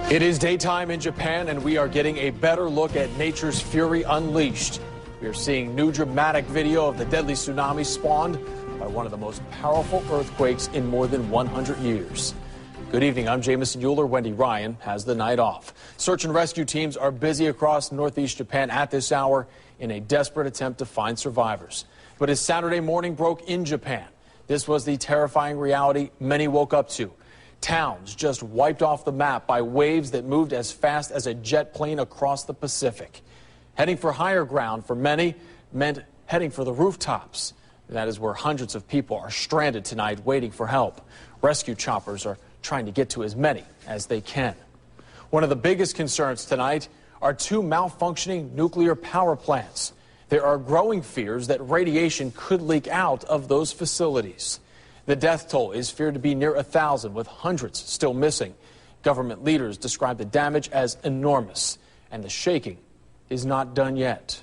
It is daytime in Japan, and we are getting a better look at nature's fury unleashed. We are seeing new dramatic video of the deadly tsunami spawned by one of the most powerful earthquakes in more than 100 years. Good evening, I'm Jamison Euler. Wendy Ryan has the night off. Search and rescue teams are busy across northeast Japan at this hour in a desperate attempt to find survivors. But as Saturday morning broke in Japan, this was the terrifying reality many woke up to. Towns just wiped off the map by waves that moved as fast as a jet plane across the Pacific. Heading for higher ground for many meant heading for the rooftops. That is where hundreds of people are stranded tonight waiting for help. Rescue choppers are trying to get to as many as they can. One of the biggest concerns tonight are two malfunctioning nuclear power plants. There are growing fears that radiation could leak out of those facilities. The death toll is feared to be near 1,000, with hundreds still missing. Government leaders describe the damage as enormous, and the shaking is not done yet.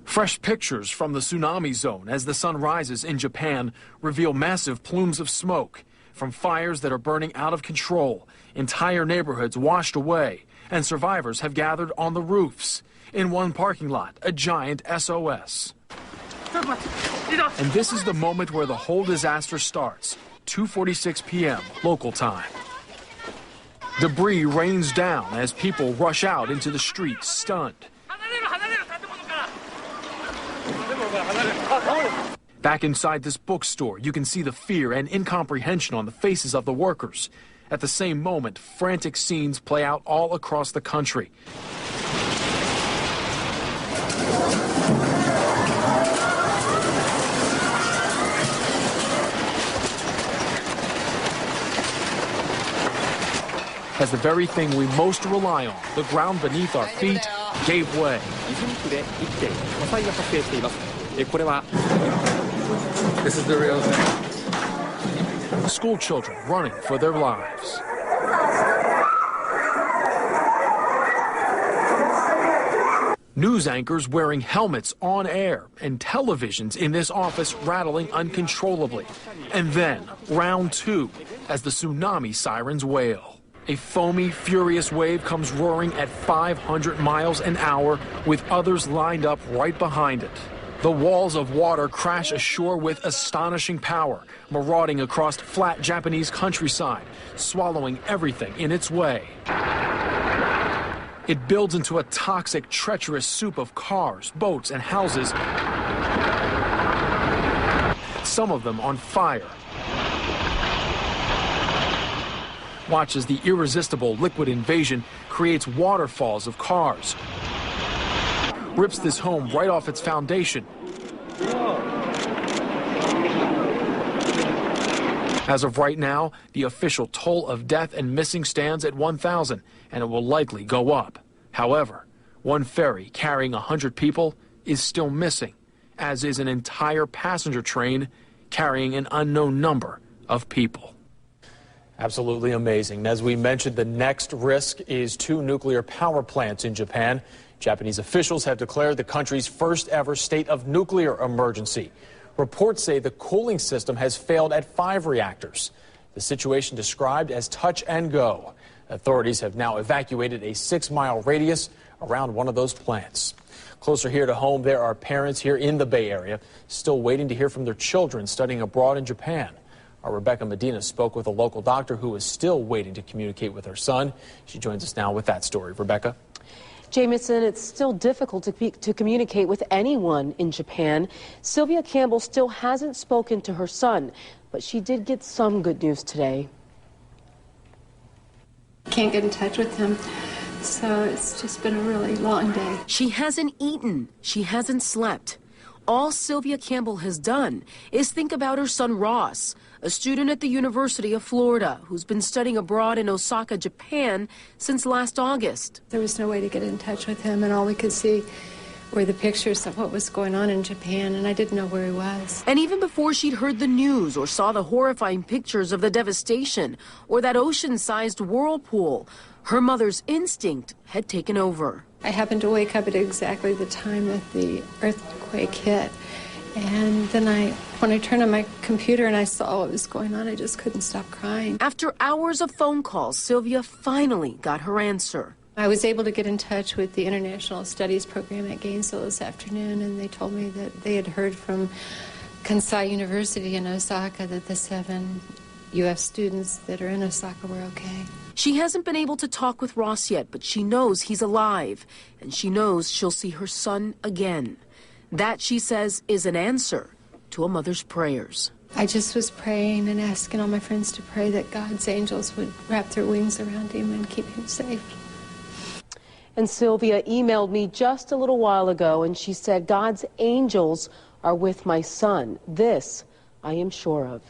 Fresh pictures from the tsunami zone as the sun rises in Japan reveal massive plumes of smoke from fires that are burning out of control. Entire neighborhoods washed away, and survivors have gathered on the roofs. In one parking lot, a giant SOS. And this is the moment where the whole disaster starts, 2:46 p.m. local time. Debris rains down as people rush out into the streets, stunned. Back inside this bookstore, you can see the fear and incomprehension on the faces of the workers. At the same moment, frantic scenes play out all across the country. As the very thing we most rely on, the ground beneath our feet, gave way. This is the real thing. School children running for their lives. News anchors wearing helmets on air and televisions in this office rattling uncontrollably. And then, round two, as the tsunami sirens wail. A foamy, furious wave comes roaring at 500 miles an hour with others lined up right behind it. The walls of water crash ashore with astonishing power, marauding across flat Japanese countryside, swallowing everything in its way. It builds into a toxic, treacherous soup of cars, boats, and houses, some of them on fire. Watch as the irresistible liquid invasion creates waterfalls of cars, rips this home right off its foundation. As of right now, the official toll of death and missing stands at 1,000, and it will likely go up. However, one ferry carrying 100 people is still missing, as is an entire passenger train carrying an unknown number of people. Absolutely amazing. And as we mentioned, the next risk is two nuclear power plants in Japan. Japanese officials have declared the country's first ever state of nuclear emergency. Reports say the cooling system has failed at 5 reactors. The situation described as touch and go. Authorities have now evacuated a 6-mile radius around one of those plants. Closer here to home, there are parents here in the Bay Area still waiting to hear from their children studying abroad in Japan. Our Rebecca Medina spoke with a local doctor who is still waiting to communicate with her son. She joins us now with that story. Rebecca? Jamison, it's still difficult to communicate with anyone in Japan. Sylvia Campbell still hasn't spoken to her son, but she did get some good news today. Can't get in touch with him, so it's just been a really long day. She hasn't eaten. She hasn't slept. All Sylvia Campbell has done is think about her son Ross, a student at the University of Florida who's been studying abroad in Osaka, Japan since last August. There was no way to get in touch with him, and all we could see were the pictures of what was going on in Japan, and I didn't know where he was. And even before she'd heard the news or saw the horrifying pictures of the devastation or that ocean-sized whirlpool, her mother's instinct had taken over. I happened to wake up at exactly the time that the earthquake hit, And then when I turned on my computer and I saw what was going on, I just couldn't stop crying. After hours of phone calls, Sylvia finally got her answer. I was able to get in touch with the International Studies program at Gainesville this afternoon, and they told me that they had heard from Kansai University in Osaka that the 7 U.S. students that are in Osaka were okay. She hasn't been able to talk with Ross yet, but she knows he's alive, and she knows she'll see her son again. That, she says, is an answer to a mother's prayers. I just was praying and asking all my friends to pray that God's angels would wrap their wings around him and keep him safe. And Sylvia emailed me just a little while ago, and she said, God's angels are with my son. This I am sure of.